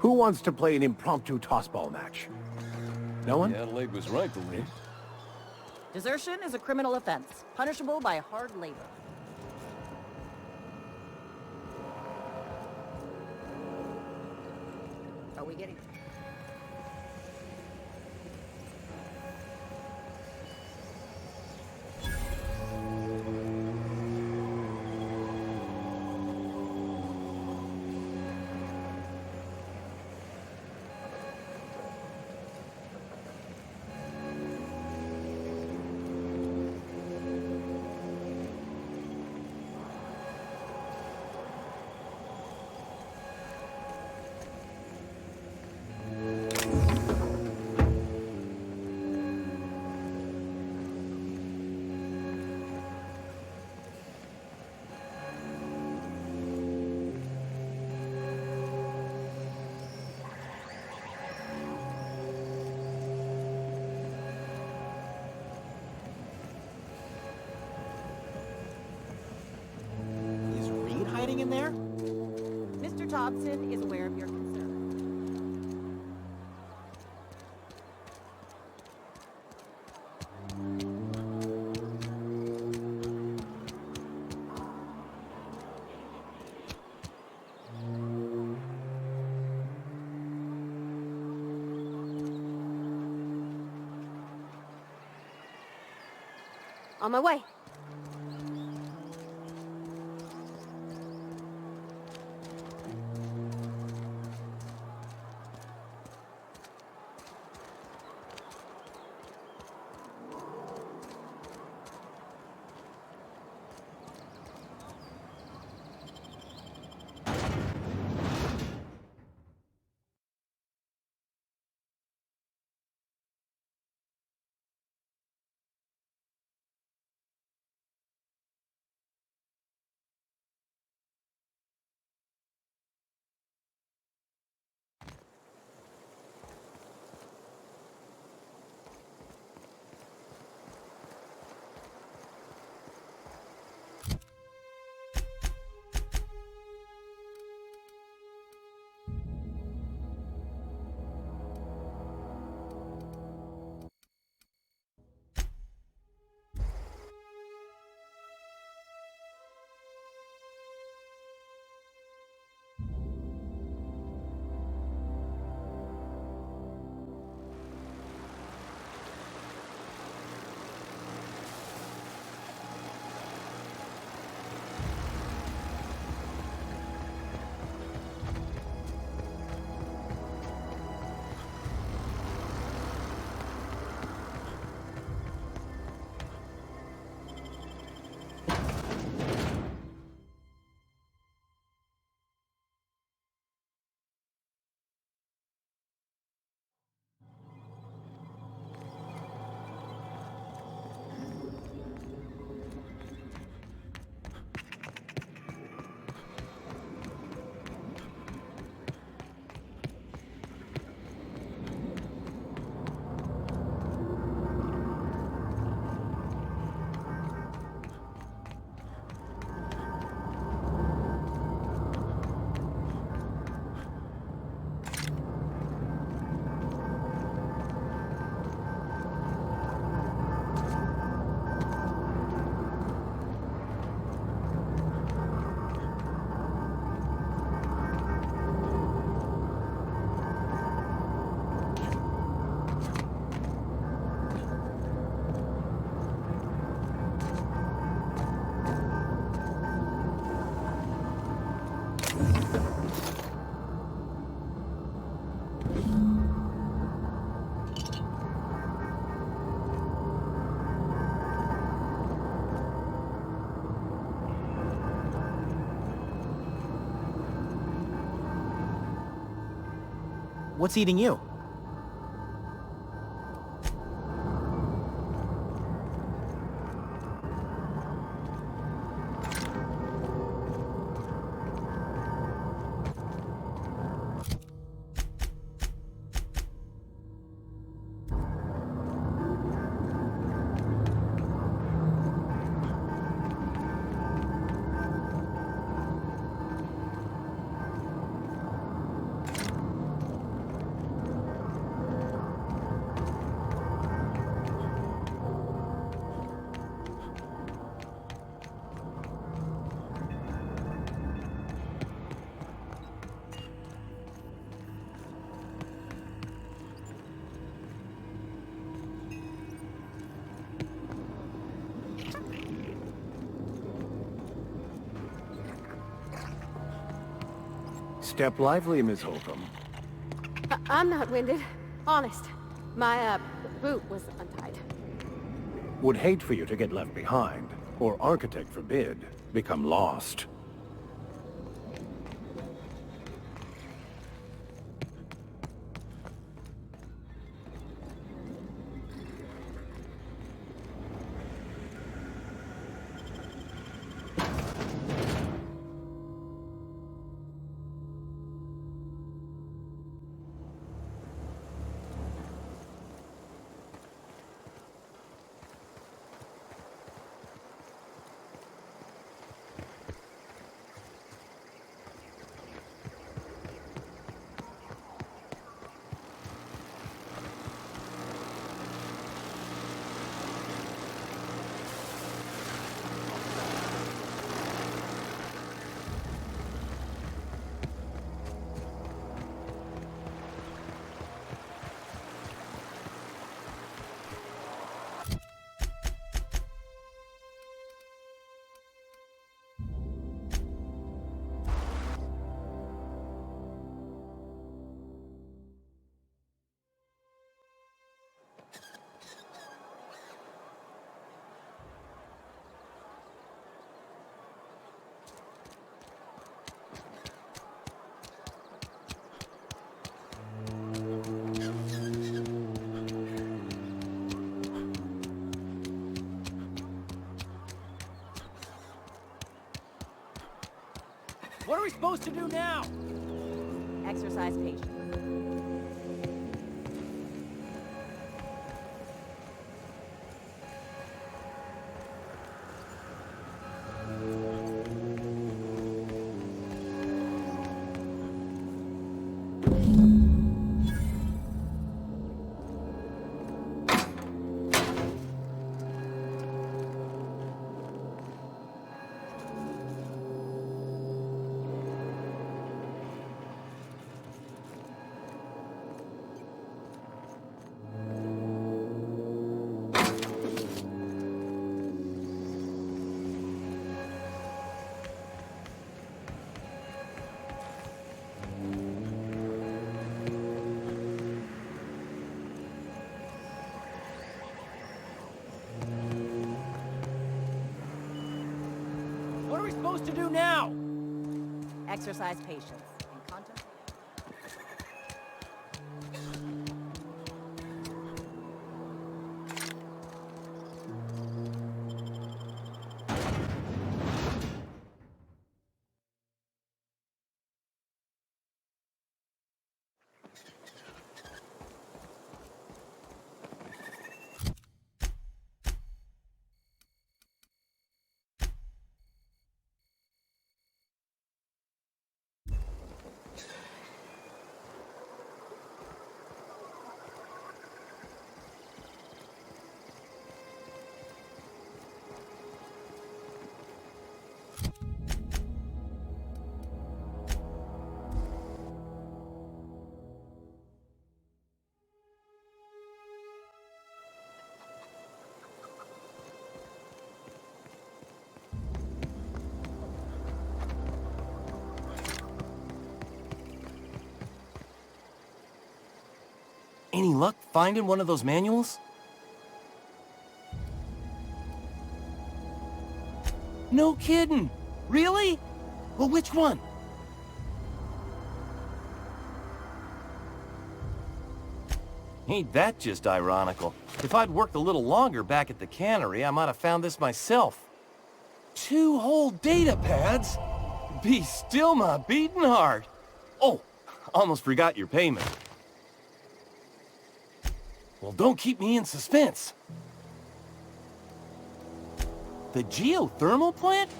Who wants to play an impromptu tossball match? No one? Yeah, Adelaide was right, Lee. Desertion is a criminal offense, punishable by hard labor. Are we getting... Is Reed hiding in there? Mr. Thompson is aware of your concern. On my way. What's eating you? Step lively, Miss Holcomb. I'm not winded. Honest. My, boot was untied. Would hate for you to get left behind, or architect forbid, become lost. What are we supposed to do now? Exercise patience. What are we supposed to do now? Exercise patience and contemplate. Any luck finding one of those manuals? No kidding! Really? Well, which one? Ain't that just ironical? If I'd worked a little longer back at the cannery, I might have found this myself. 2 whole data pads? Be still my beating heart. Oh, almost forgot your payment. Well, don't keep me in suspense. The geothermal plant?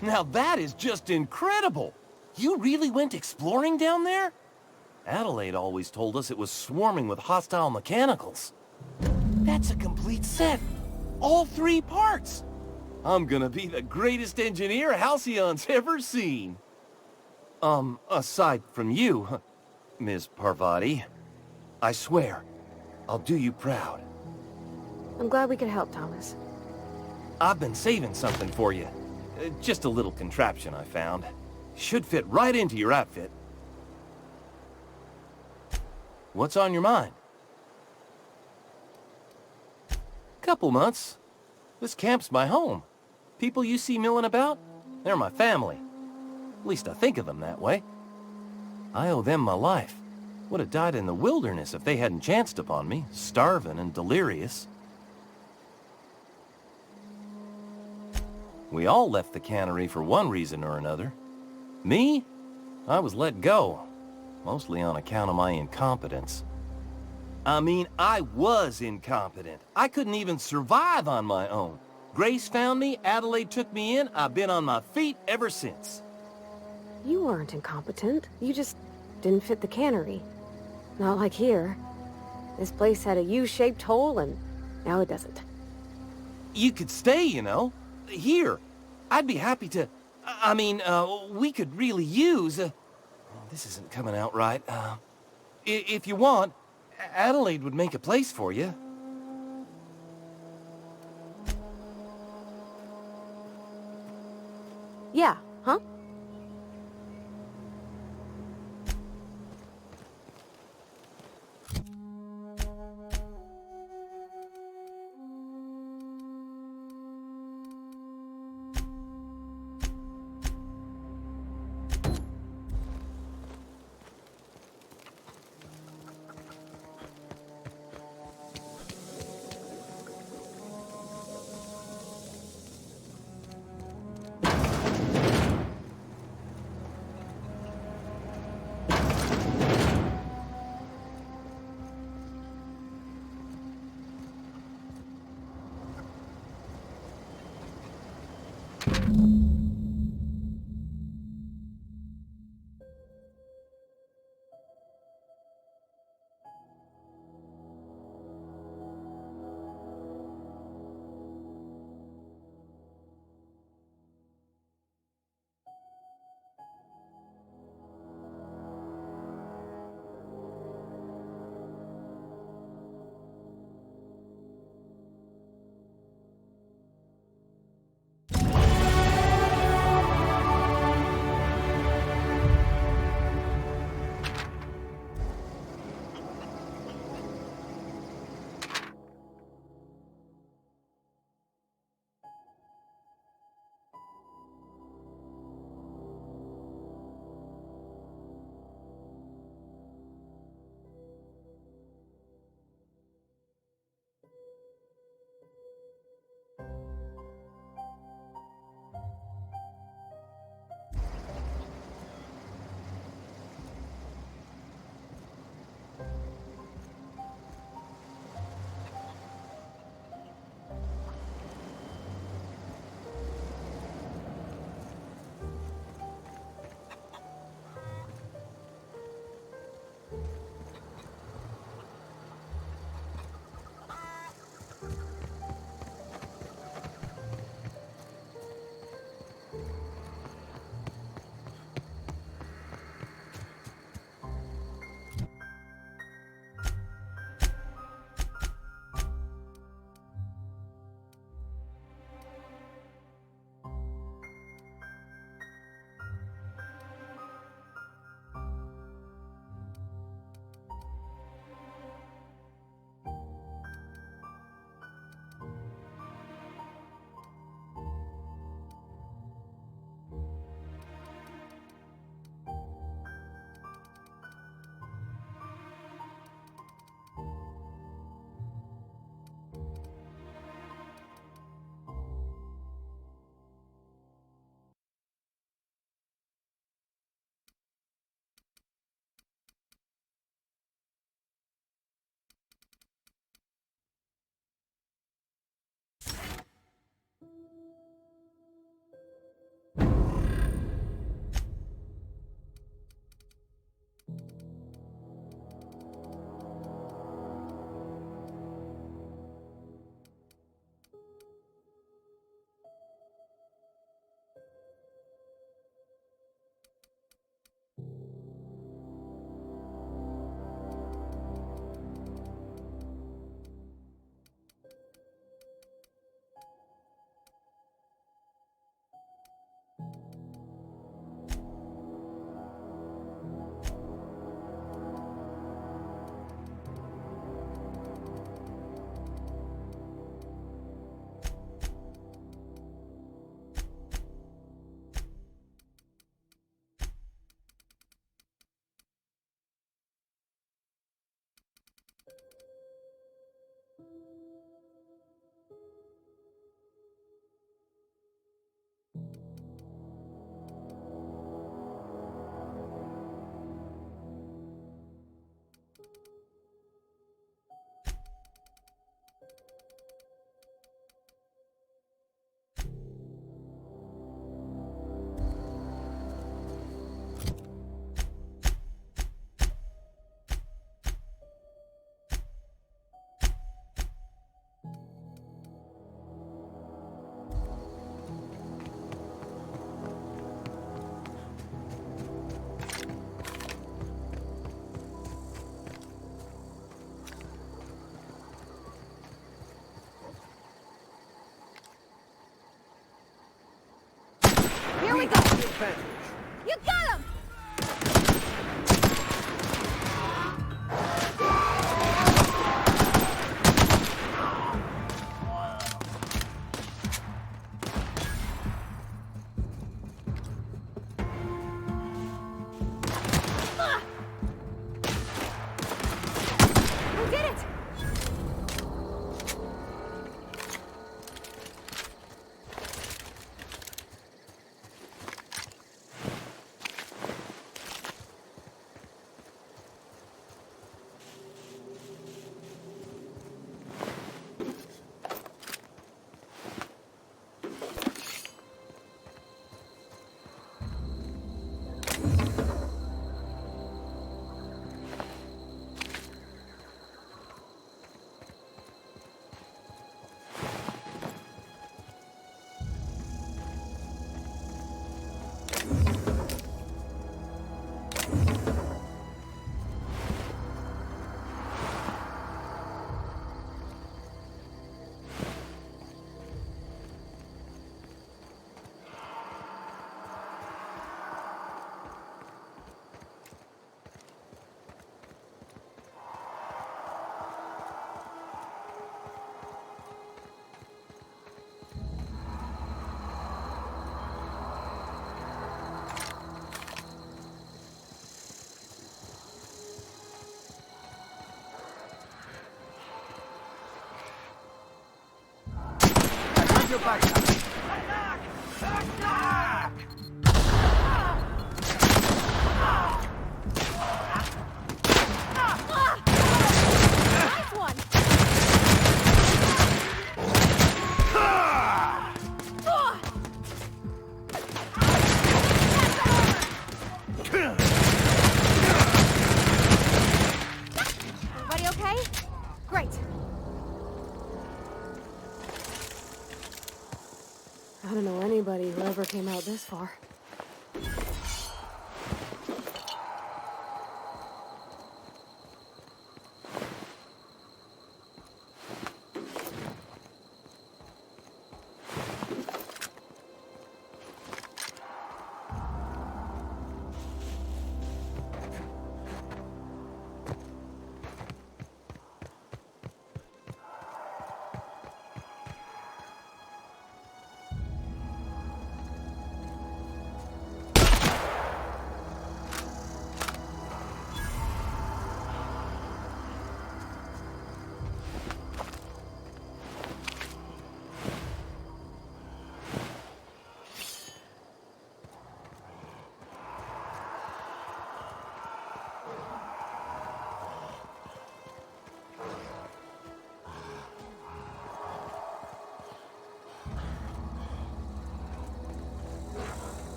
Now that is just incredible! You really went exploring down there? Adelaide always told us it was swarming with hostile mechanicals. That's a complete set. All 3 parts. I'm gonna be the greatest engineer Halcyon's ever seen. Aside from you, Ms. Parvati, I swear, I'll do you proud. I'm glad we could help, Thomas. I've been saving something for you. Just a little contraption I found. Should fit right into your outfit. What's on your mind? Couple months. This camp's my home. People you see milling about, they're my family. At least I think of them that way. I owe them my life. Would have died in the wilderness if they hadn't chanced upon me, starving and delirious. We all left the cannery for one reason or another. Me? I was let go, mostly on account of my incompetence. I mean, I was incompetent. I couldn't even survive on my own. Grace found me, Adelaide took me in, I've been on my feet ever since. You weren't incompetent. You just didn't fit the cannery. Not like here. This place had a U-shaped hole, and now it doesn't. You could stay, you know. Here. I'd be happy to... I mean, we could really use... this isn't coming out right. If you want, Adelaide would make a place for you. Yeah, huh? advantage. You got him! We did it! Your back up. Nice one! Everybody okay? Great. I don't know anybody who ever came out this far.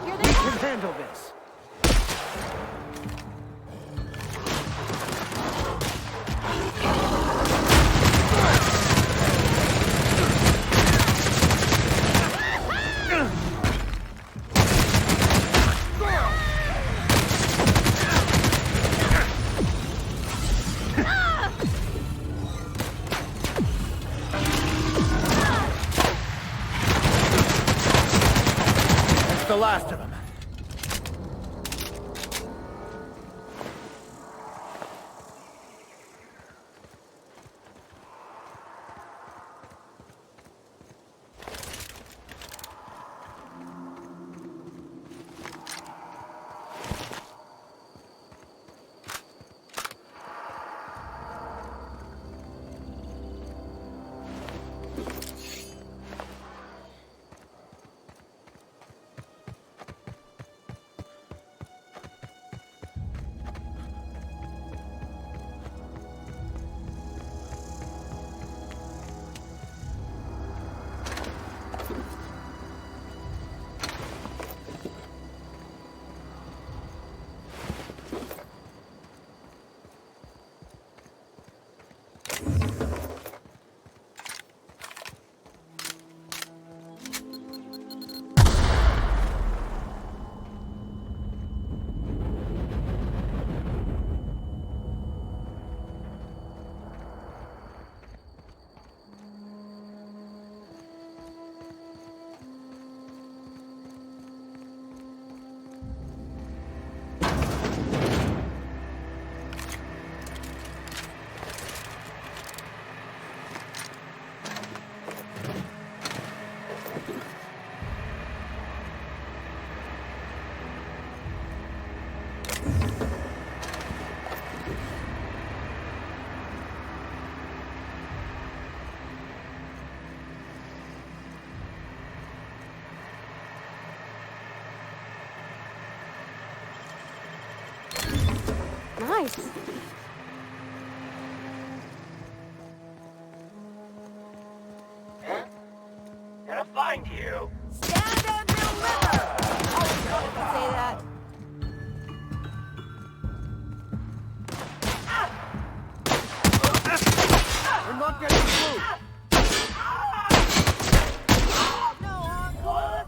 Here they We come! can handle this. That's the last of them. Nice. Gonna find you. Stand and deliver! Always wanted to say that. We're not getting through! No encore!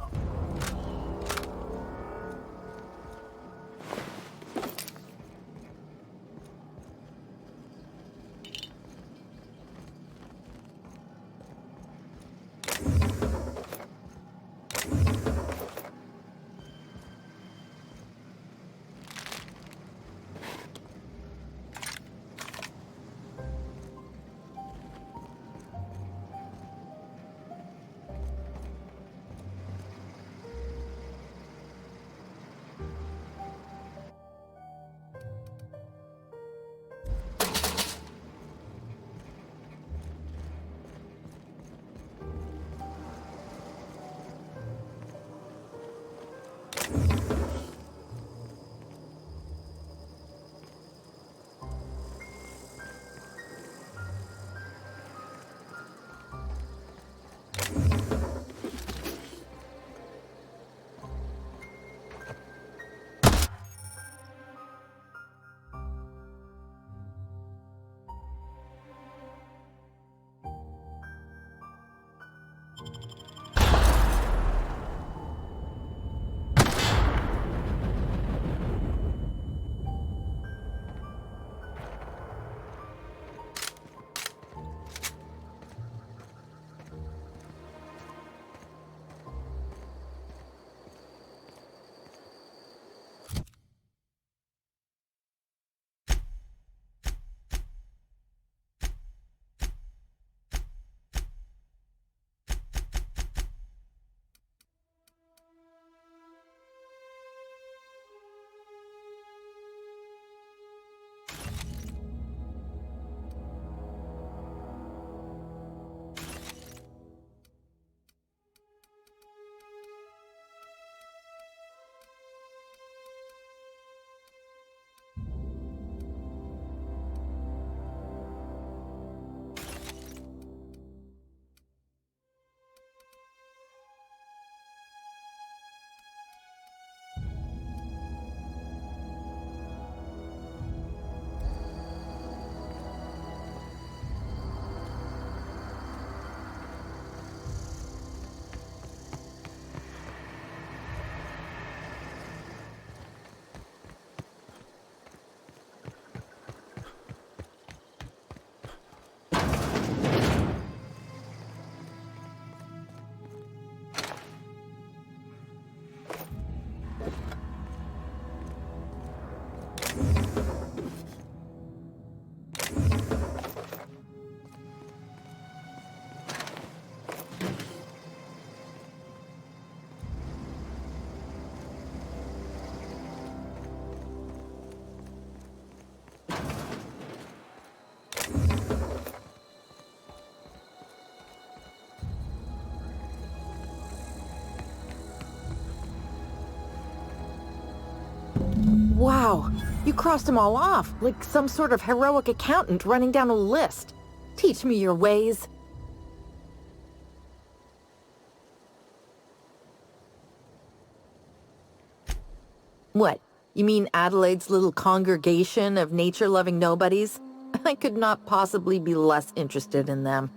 Wow, you crossed them all off, like some sort of heroic accountant running down a list. Teach me your ways. What, you mean Adelaide's little congregation of nature-loving nobodies? I could not possibly be less interested in them.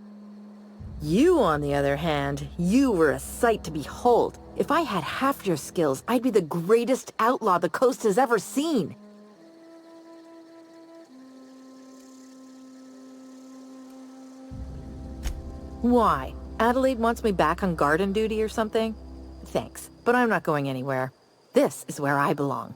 You, on the other hand, you were a sight to behold. If I had half your skills, I'd be the greatest outlaw the coast has ever seen. Why? Adelaide wants me back on garden duty or something? Thanks, but I'm not going anywhere. This is where I belong.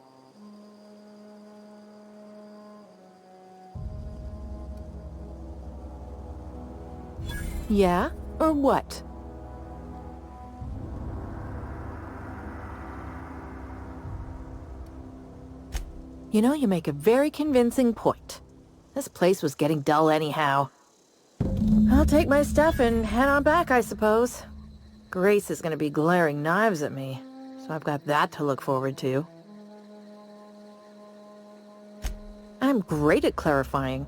Yeah? Or what? You know, you make a very convincing point. This place was getting dull anyhow. I'll take my stuff and head on back, I suppose. Grace is gonna be glaring knives at me, so I've got that to look forward to. I'm great at clarifying.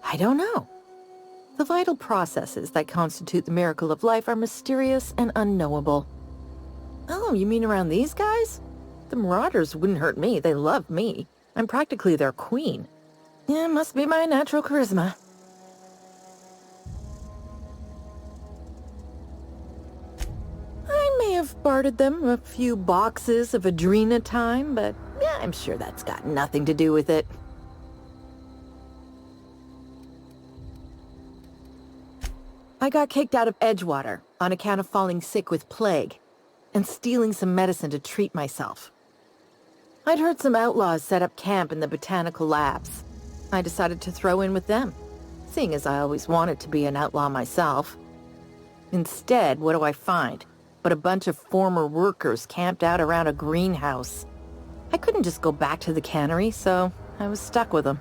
I don't know. The vital processes that constitute the miracle of life are mysterious and unknowable. Oh, you mean around these guys? The Marauders wouldn't hurt me. They love me. I'm practically their queen. Yeah, must be my natural charisma. I may have bartered them a few boxes of Adrena time, but yeah, I'm sure that's got nothing to do with it. I got kicked out of Edgewater on account of falling sick with plague and stealing some medicine to treat myself. I'd heard some outlaws set up camp in the botanical labs. I decided to throw in with them, seeing as I always wanted to be an outlaw myself. Instead, what do I find but a bunch of former workers camped out around a greenhouse? I couldn't just go back to the cannery, so I was stuck with them.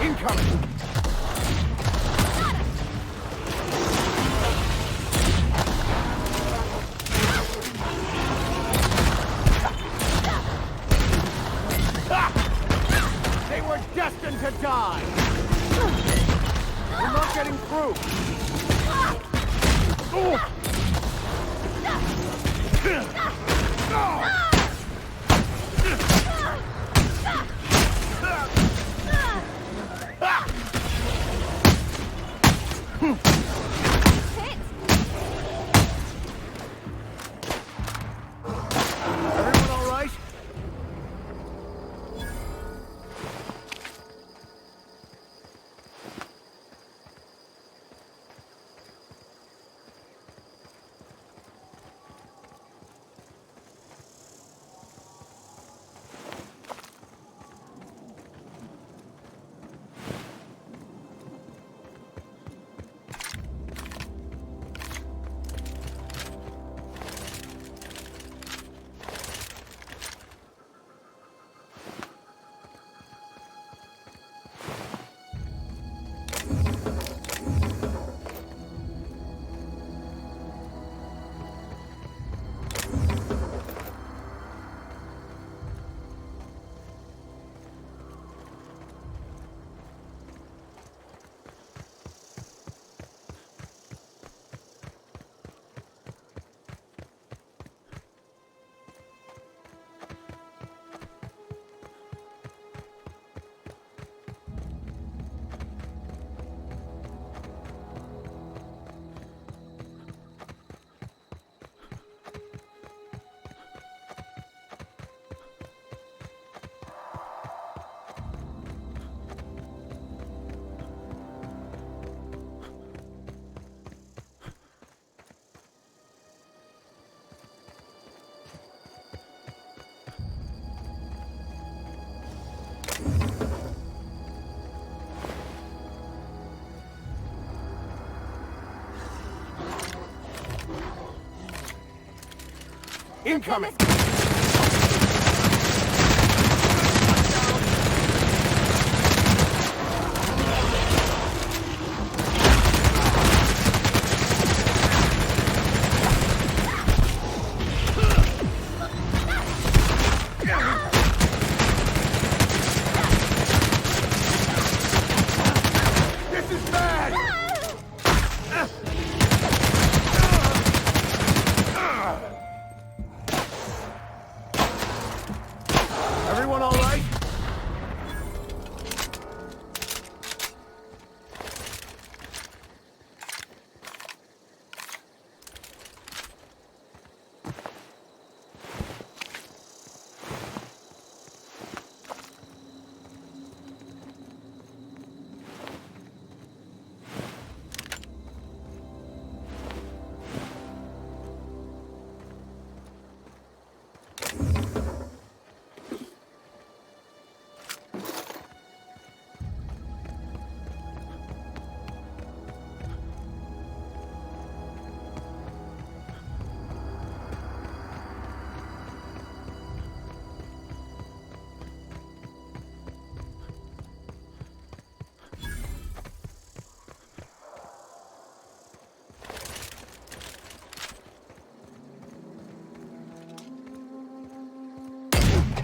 Incoming! They were destined to die! We're not getting through! Everyone all right? Incoming! This is bad! Everyone all right?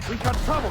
We got trouble!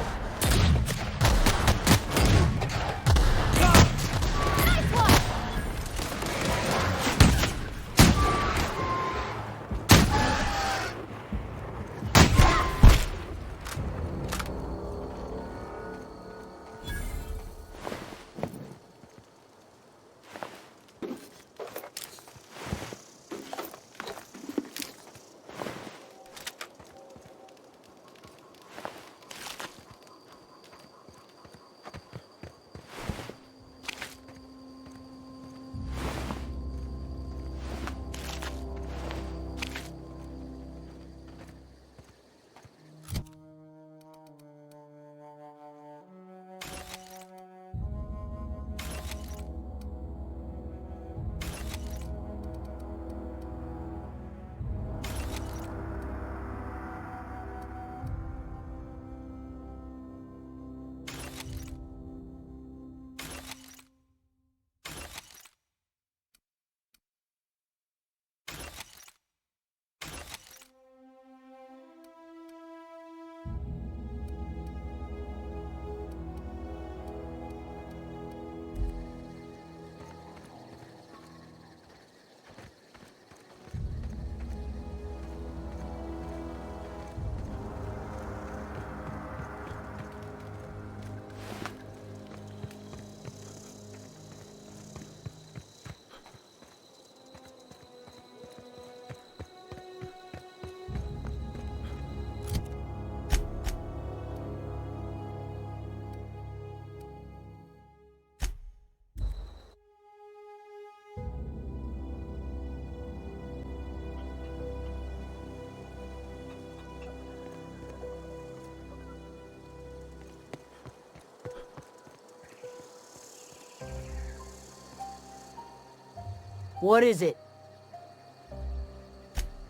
What is it?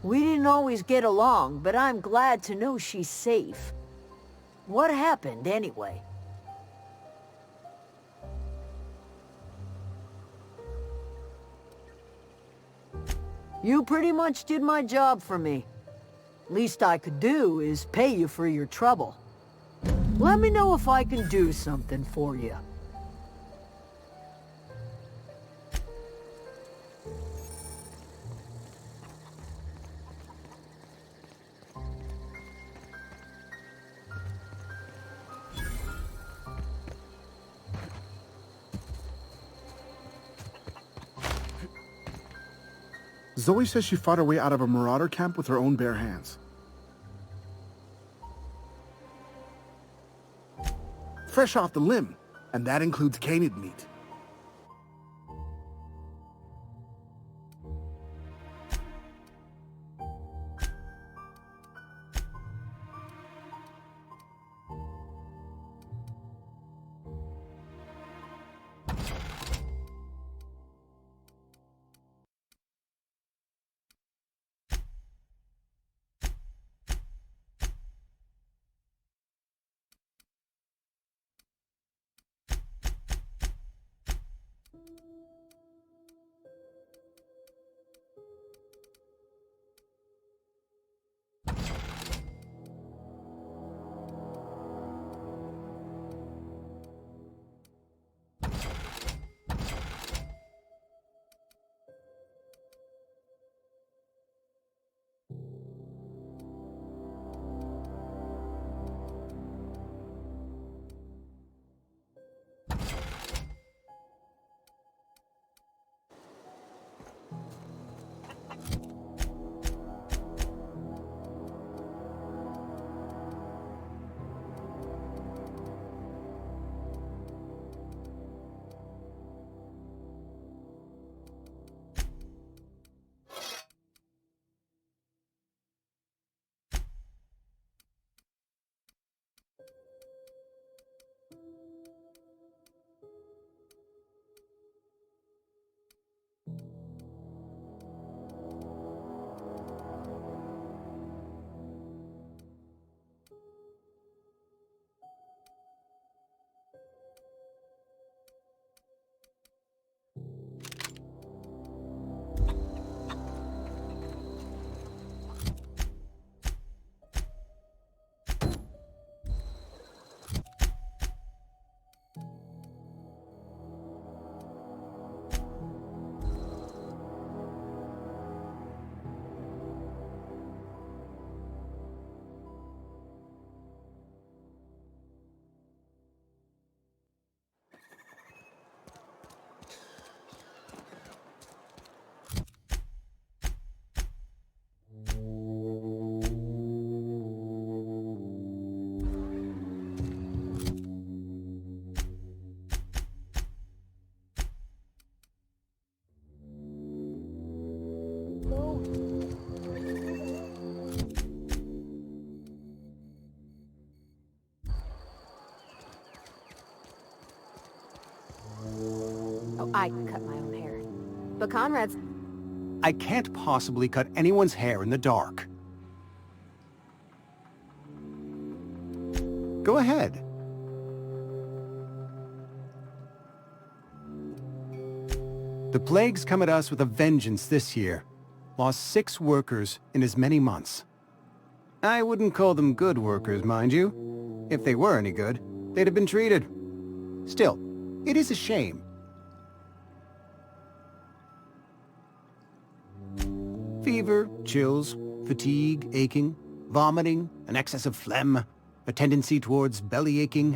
We didn't always get along, but I'm glad to know she's safe. What happened, anyway? You pretty much did my job for me. Least I could do is pay you for your trouble. Let me know if I can do something for you. Zoe says she fought her way out of a marauder camp with her own bare hands. Fresh off the limb, and that includes canid meat. Oh, I can cut my own hair. But Conrad's... I can't possibly cut anyone's hair in the dark. Go ahead. The plague's come at us with a vengeance this year. Lost 6 workers in as many months. I wouldn't call them good workers, mind you. If they were any good, they'd have been treated. Still, it is a shame. Fever, chills, fatigue, aching, vomiting, an excess of phlegm, a tendency towards belly aching.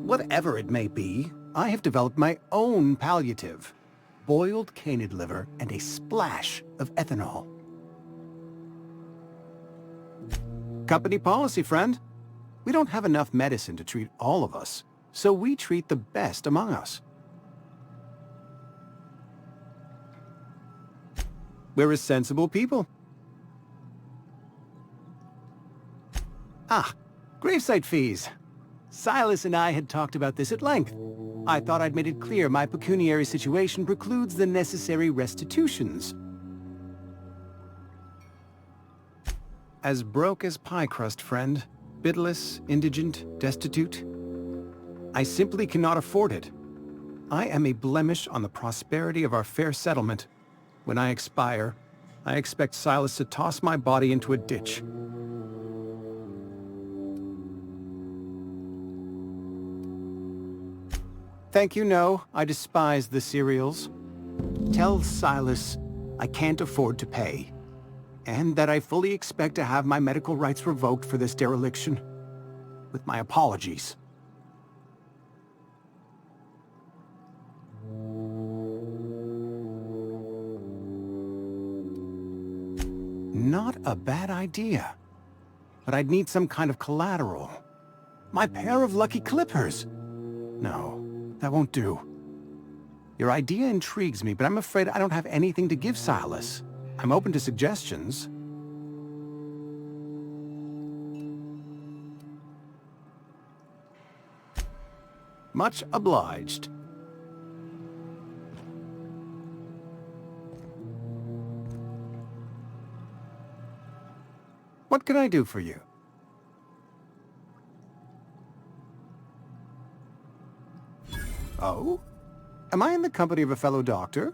Whatever it may be, I have developed my own palliative. Boiled canid liver and a splash of ethanol. Company policy, friend. We don't have enough medicine to treat all of us, so we treat the best among us. We're a sensible people. Ah, gravesite fees. Silas and I had talked about this at length. I thought I'd made it clear my pecuniary situation precludes the necessary restitutions. As broke as pie crust, friend. Bidless, indigent, destitute. I simply cannot afford it. I am a blemish on the prosperity of our fair settlement. When I expire, I expect Silas to toss my body into a ditch. Thank you, no. I despise the cereals. Tell Silas I can't afford to pay, and that I fully expect to have my medical rights revoked for this dereliction. With my apologies. Not a bad idea. But I'd need some kind of collateral. My pair of lucky clippers. No. That won't do. Your idea intrigues me, but I'm afraid I don't have anything to give Silas. I'm open to suggestions. Much obliged. What can I do for you? Oh? Am I in the company of a fellow doctor?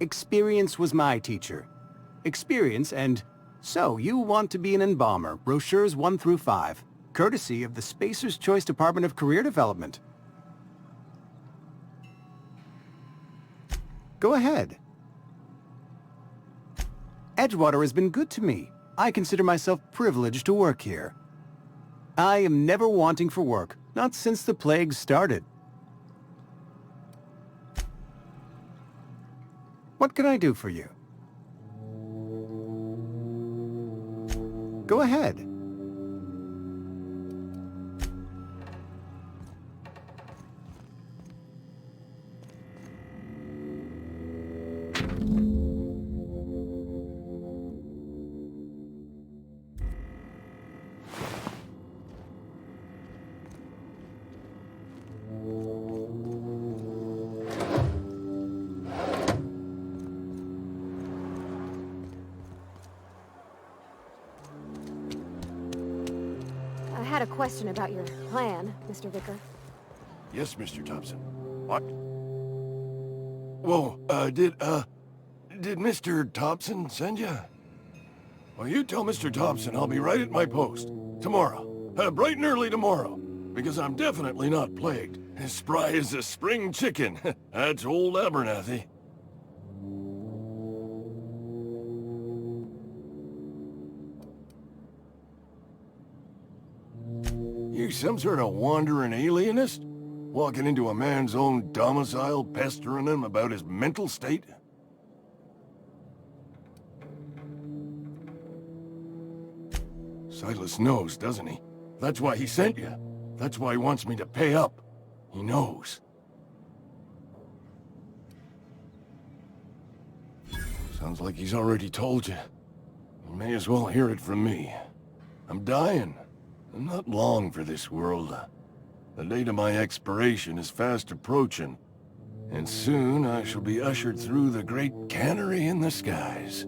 Experience was my teacher. Experience and... So, you want to be an embalmer, brochures 1 through 5, courtesy of the Spacer's Choice Department of Career Development. Go ahead. Edgewater has been good to me. I consider myself privileged to work here. I am never wanting for work, not since the plague started. What can I do for you? Go ahead. I had a question about your plan, Mr. Vicar. Yes, Mr. Thompson. What? Whoa, did Mr. Thompson send you? Well, you tell Mr. Thompson I'll be right at my post. Tomorrow. Bright and early tomorrow. Because I'm definitely not plagued. As spry as a spring chicken. That's old Abernathy. You some sort of wandering alienist? Walking into a man's own domicile, pestering him about his mental state? Silas knows, doesn't he? That's why he sent you. That's why he wants me to pay up. He knows. Sounds like he's already told you. You may as well hear it from me. I'm dying. I'm not long for this world. The date of my expiration is fast approaching. And soon I shall be ushered through the great cannery in the skies.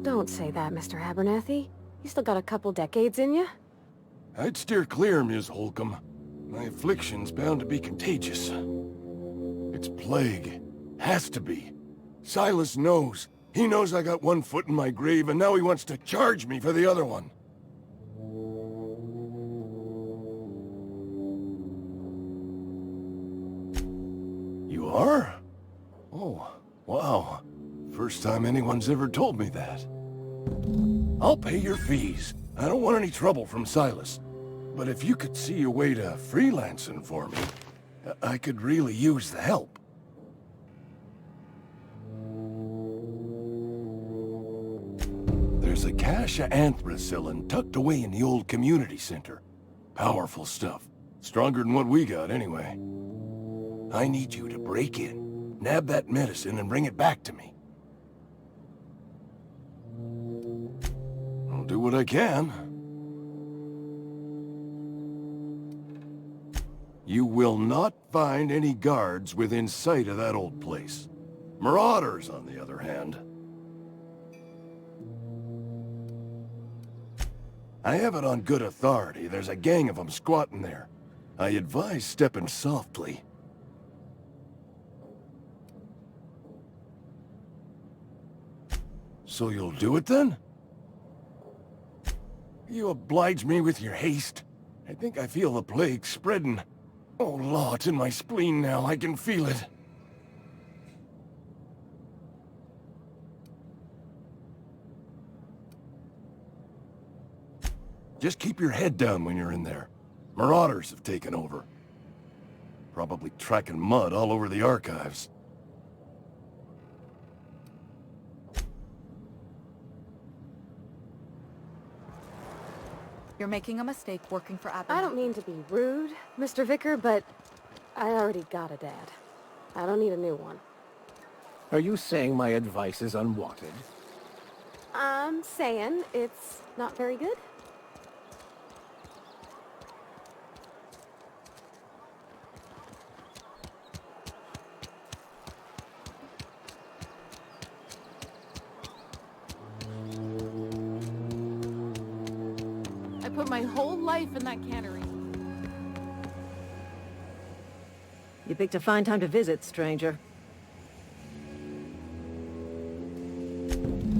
Don't say that, Mr. Abernathy. You still got a couple decades in you. I'd steer clear, Ms. Holcomb. My affliction's bound to be contagious. It's plague. Has to be. Silas knows. He knows I got one foot in my grave, and now he wants to charge me for the other one. You are? Oh, wow. First time anyone's ever told me that. I'll pay your fees. I don't want any trouble from Silas. But if you could see a way to freelancing for me, I could really use the help. There's a cache of anthracillin tucked away in the old community center. Powerful stuff. Stronger than what we got, anyway. I need you to break in, nab that medicine, and bring it back to me. I'll do what I can. You will not find any guards within sight of that old place. Marauders, on the other hand. I have it on good authority. There's a gang of them squatting there. I advise stepping softly. So you'll do it then? You oblige me with your haste. I think I feel the plague spreading. Oh, Law, it's in my spleen now. I can feel it. Just keep your head down when you're in there. Marauders have taken over. Probably tracking mud all over the archives. You're making a mistake working for Abernathy. I don't mean to be rude, Mr. Vicar, but I already got a dad. I don't need a new one. Are you saying my advice is unwanted? I'm saying it's not very good. I put my whole life in that cannery. You picked a fine time to visit, stranger.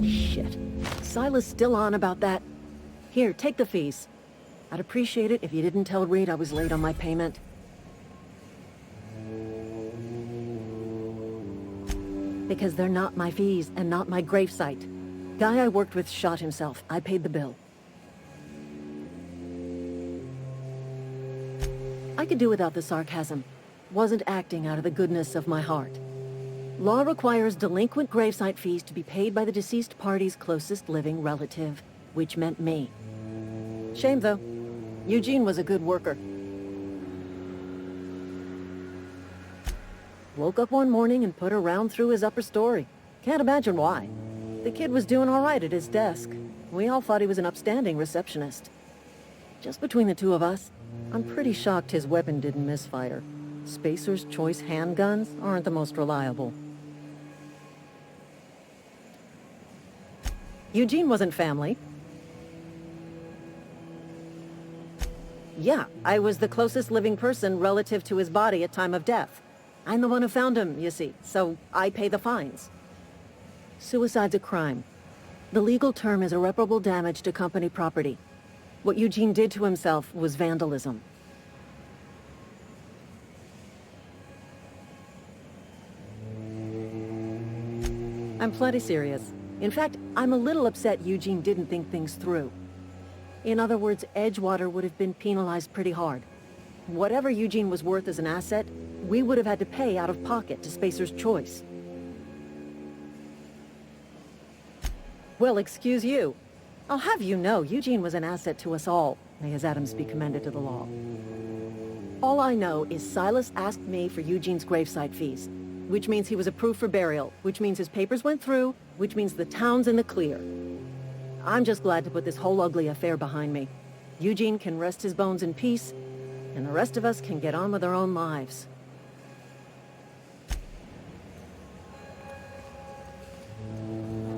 Shit. Silas still on about that. Here, take the fees. I'd appreciate it if you didn't tell Reed I was late on my payment. Because they're not my fees and not my gravesite. Guy I worked with shot himself. I paid the bill. I could do without the sarcasm. Wasn't acting out of the goodness of my heart. Law requires delinquent gravesite fees to be paid by the deceased party's closest living relative, which meant me. Shame, though. Eugene was a good worker. Woke up one morning and put a round through his upper story. Can't imagine why. The kid was doing all right at his desk. We all thought he was an upstanding receptionist. Just between the two of us, I'm pretty shocked his weapon didn't misfire. Spacer's Choice handguns aren't the most reliable. Eugene wasn't family. Yeah, I was the closest living person relative to his body at time of death. I'm the one who found him, you see, so I pay the fines. Suicide's a crime. The legal term is irreparable damage to company property. What Eugene did to himself was vandalism. I'm plenty serious. In fact, I'm a little upset Eugene didn't think things through. In other words, Edgewater would have been penalized pretty hard. Whatever Eugene was worth as an asset, we would have had to pay out of pocket to Spacer's Choice. Well, excuse you. I'll have you know, Eugene was an asset to us all. May his atoms be commended to the law. All I know is Silas asked me for Eugene's gravesite fees, which means he was approved for burial, which means his papers went through, which means the town's in the clear. I'm just glad to put this whole ugly affair behind me. Eugene can rest his bones in peace, and the rest of us can get on with our own lives. I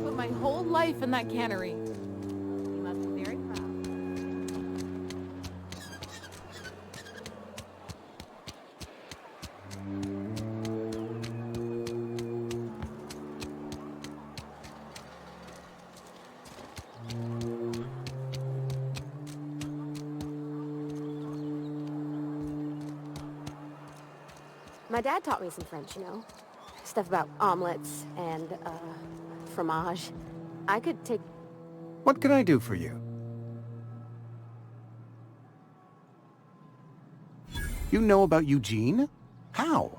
put my whole life in that cannery. You must be very proud. My dad taught me some French, you know. Stuff about omelets and, fromage. I could take... What can I do for you? You know about Eugene? How?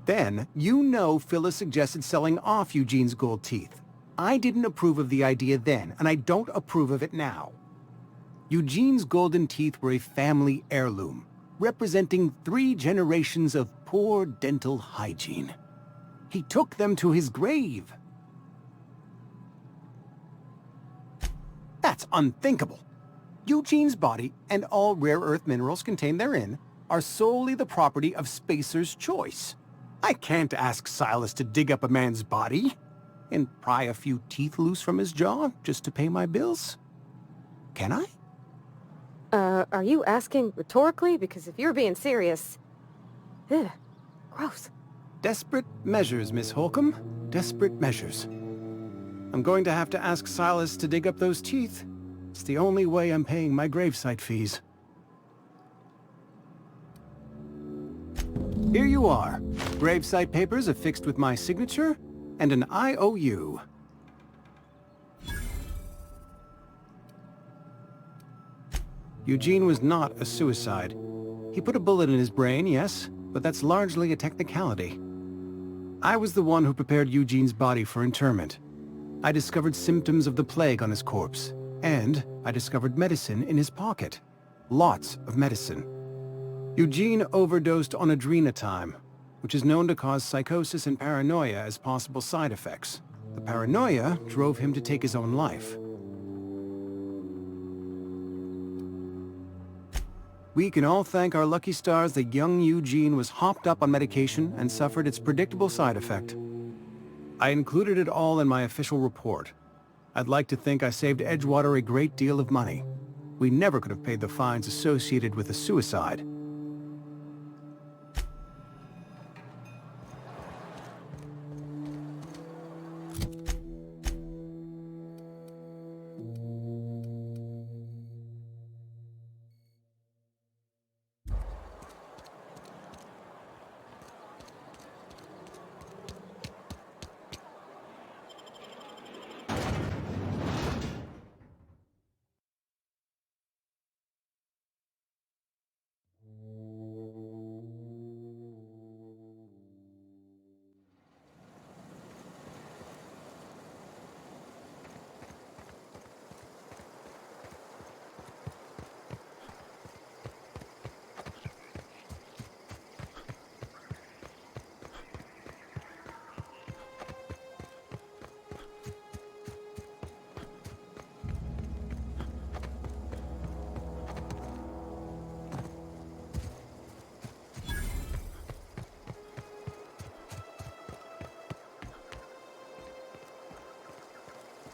Then, you know Phyllis suggested selling off Eugene's gold teeth. I didn't approve of the idea then, and I don't approve of it now. Eugene's golden teeth were a family heirloom, representing 3 generations of poor dental hygiene. He took them to his grave. That's unthinkable. Eugene's body and all rare earth minerals contained therein are solely the property of Spacer's choice. I can't ask Silas to dig up a man's body and pry a few teeth loose from his jaw just to pay my bills. Can I? Are you asking rhetorically? Because if you're being serious... Ugh, gross. Desperate measures, Miss Holcomb. Desperate measures. I'm going to have to ask Silas to dig up those teeth. It's the only way I'm paying my gravesite fees. Here you are. Gravesite papers affixed with my signature and an IOU. Eugene was not a suicide. He put a bullet in his brain, yes, but that's largely a technicality. I was the one who prepared Eugene's body for interment. I discovered symptoms of the plague on his corpse, and I discovered medicine in his pocket. Lots of medicine. Eugene overdosed on adrenatime, which is known to cause psychosis and paranoia as possible side effects. The paranoia drove him to take his own life. We can all thank our lucky stars that young Eugene was hopped up on medication and suffered its predictable side effect. I included it all in my official report. I'd like to think I saved Edgewater a great deal of money. We never could have paid the fines associated with a suicide.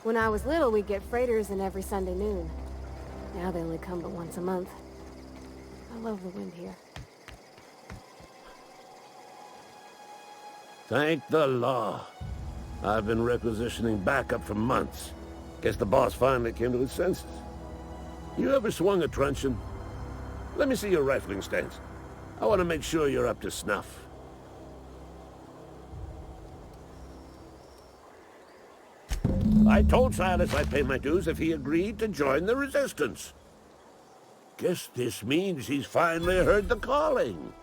When I was little, we'd get freighters in every Sunday noon. Now they only come but once a month. I love the wind here. Thank the law. I've been requisitioning backup for months. Guess the boss finally came to his senses. You ever swung a truncheon? Let me see your rifling stance. I want to make sure you're up to snuff. I told Silas I'd pay my dues if he agreed to join the resistance. Guess this means he's finally heard the calling.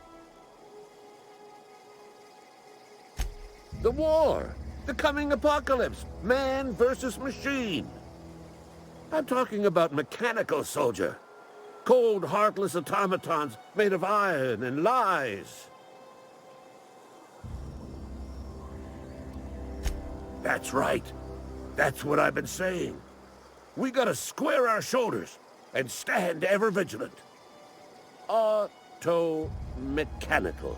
The war. The coming apocalypse. Man versus machine. I'm talking about mechanical soldier. Cold, heartless automatons made of iron and lies. That's right. That's what I've been saying. We gotta square our shoulders and stand ever vigilant. Auto-mechanicals.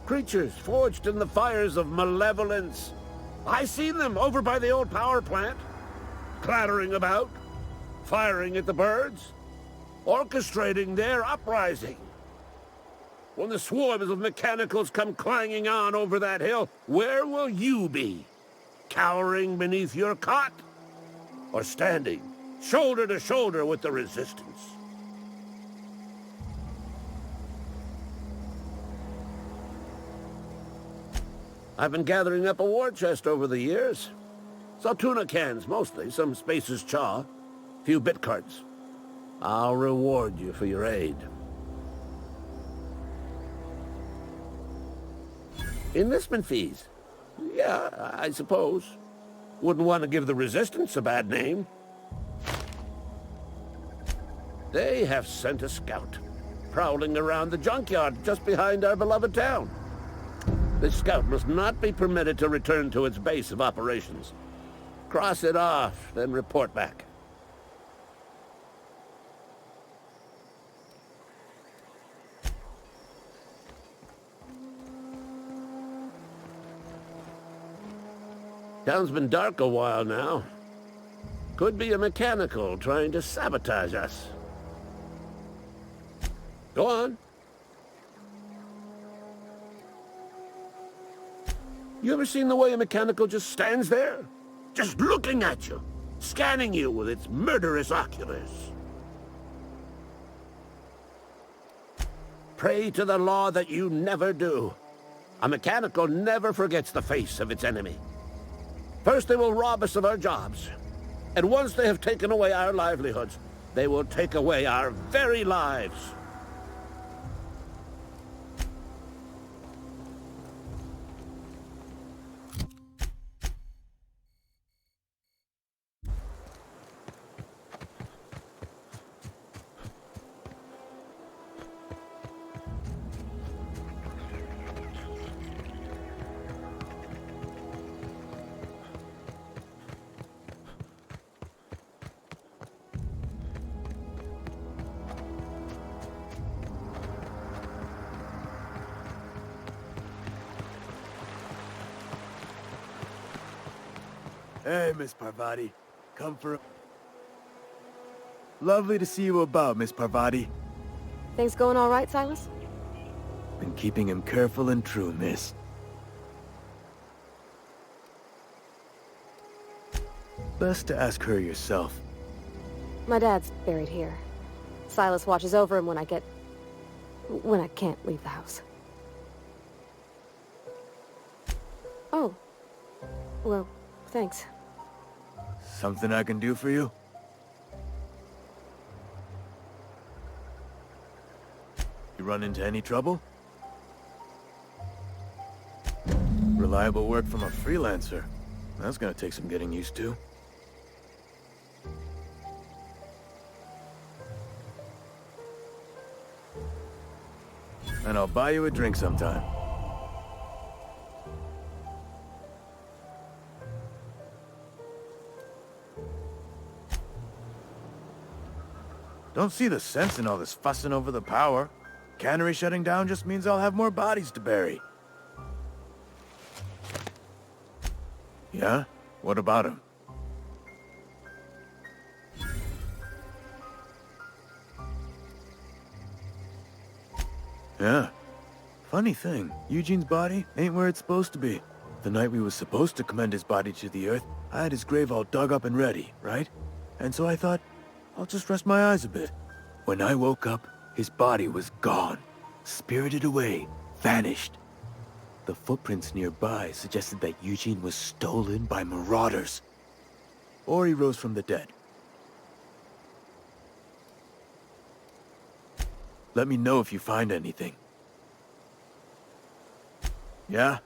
Creatures forged in the fires of malevolence. I seen them over by the old power plant, clattering about, firing at the birds, orchestrating their uprising. When the swarms of mechanicals come clanging on over that hill, where will you be? Cowering beneath your cot? Or standing shoulder to shoulder with the resistance? I've been gathering up a war chest over the years. Saltuna cans, mostly, some Spacer's chaw, few bit carts. I'll reward you for your aid. Enlistment fees. Yeah, I suppose. Wouldn't want to give the Resistance a bad name. They have sent a scout, prowling around the junkyard just behind our beloved town. This scout must not be permitted to return to its base of operations. Cross it off, then report back. Town's been dark a while now. Could be a mechanical trying to sabotage us. Go on. You ever seen the way a mechanical just stands there? Just looking at you, scanning you with its murderous oculars. Pray to the law that you never do. A mechanical never forgets the face of its enemy. First they will rob us of our jobs, and once they have taken away our livelihoods, they will take away our very lives. Hey, Miss Parvati. Come for... Lovely to see you about, Miss Parvati. Things going all right, Silas? Been keeping him careful and true, miss. Best to ask her yourself. My dad's buried here. Silas watches over him when I can't leave the house. Oh. Well, thanks. Something I can do for you? You run into any trouble? Reliable work from a freelancer. That's gonna take some getting used to. And I'll buy you a drink sometime. Don't see the sense in all this fussing over the power. Cannery shutting down just means I'll have more bodies to bury. Yeah? What about him? Yeah. Funny thing, Eugene's body ain't where it's supposed to be. The night we was supposed to commend his body to the earth, I had his grave all dug up and ready, right? And so I thought, I'll just rest my eyes a bit. When I woke up, his body was gone. Spirited away. Vanished. The footprints nearby suggested that Eugene was stolen by marauders. Or he rose from the dead. Let me know if you find anything. Yeah?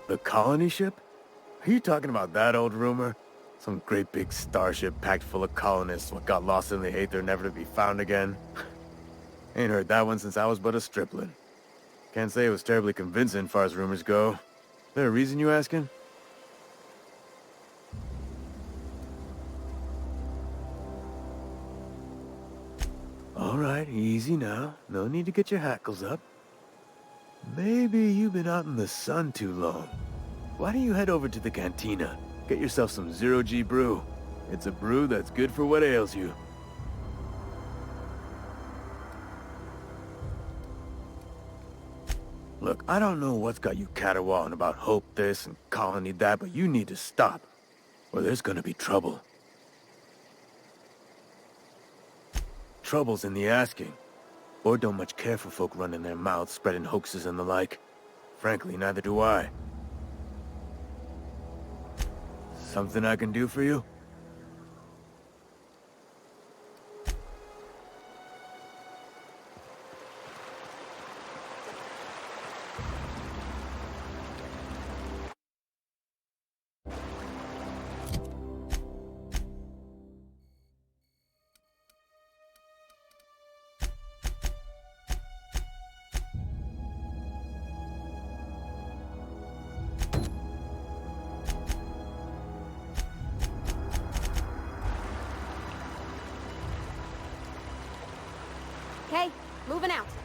The colony ship? Are you talking about that old rumor? Some great big starship packed full of colonists what got lost in the aether never to be found again? Ain't heard that one since I was but a stripling. Can't say it was terribly convincing far as rumors go. There a reason you asking? Alright, easy now. No need to get your hackles up. Maybe you've been out in the sun too long. Why don't you head over to the cantina? Get yourself some Zero-G brew. It's a brew that's good for what ails you. Look, I don't know what's got you caterwauling about hope this and colony that, but you need to stop, or there's gonna be trouble. Trouble's in the asking. Or don't much care for folk running their mouths, spreading hoaxes and the like. Frankly, neither do I. Something I can do for you? Okay, moving out.